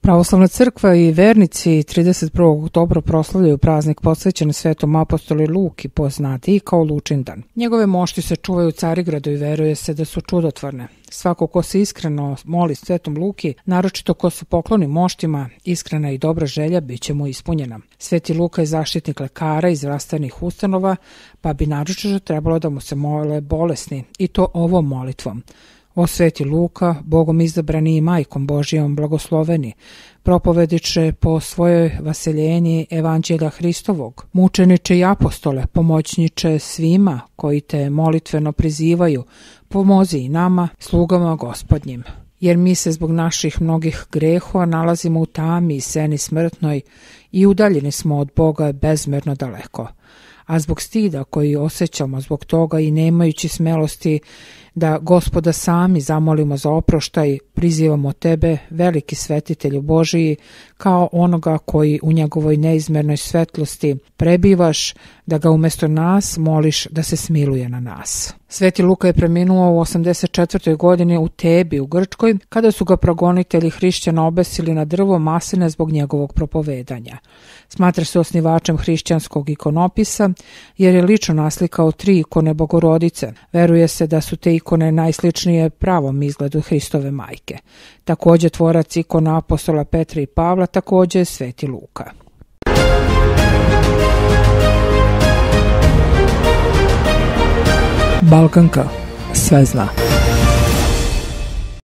Pravoslavna crkva i vernici 31. oktobra proslavljaju praznik posvećen Svetom apostolu Luki, poznatiji kao Lučindan. Njegove mošti se čuvaju u Carigradu i veruje se da su čudotvorne. Svako ko se iskreno moli Svetom Luki, naročito ko se pokloni moštima, iskrena i dobra želja bit će mu ispunjena. Sveti Luka je zaštitnik lekara i zdravstvenih ustanova, pa bi naročito trebalo da mu se mole bolesni, i to ovom molitvom. O Sveti Luka, Bogom izabrani i Majkom Božijom blagosloveni, propovediče po svojoj vaseljenji Evanđelja Hristovog, mučeniče i apostole, pomoćniče svima koji te molitveno prizivaju, pomozi i nama, slugama Gospodnjim. Jer mi se zbog naših mnogih grehova nalazimo u tami i seni smrtnoj i udaljeni smo od Boga bezmerno daleko. A zbog stida koji osjećamo zbog toga i nemajući smelosti da Gospoda sami zamolimo za oproštaj, prizivamo tebe, veliki svetitelju Božiji, kao onoga koji u njegovoj neizmernoj svetlosti prebivaš, da ga umjesto nas moliš da se smiluje na nas. Sveti Luka je preminuo u 84. godini u Tebi u Grčkoj, kada su ga progonitelji hrišćana obesili na drvo masline zbog njegovog propovedanja. Smatra se osnivačem hrišćanskog ikonopisa, jer je lično naslikao 3 ikone Bogorodice. Veruje se da su te ikone najsličnije pravom izgledu Hristove majke. Također tvorac ikona apostola Petra i Pavla također je Sveti Luka. Balkanka sve zna.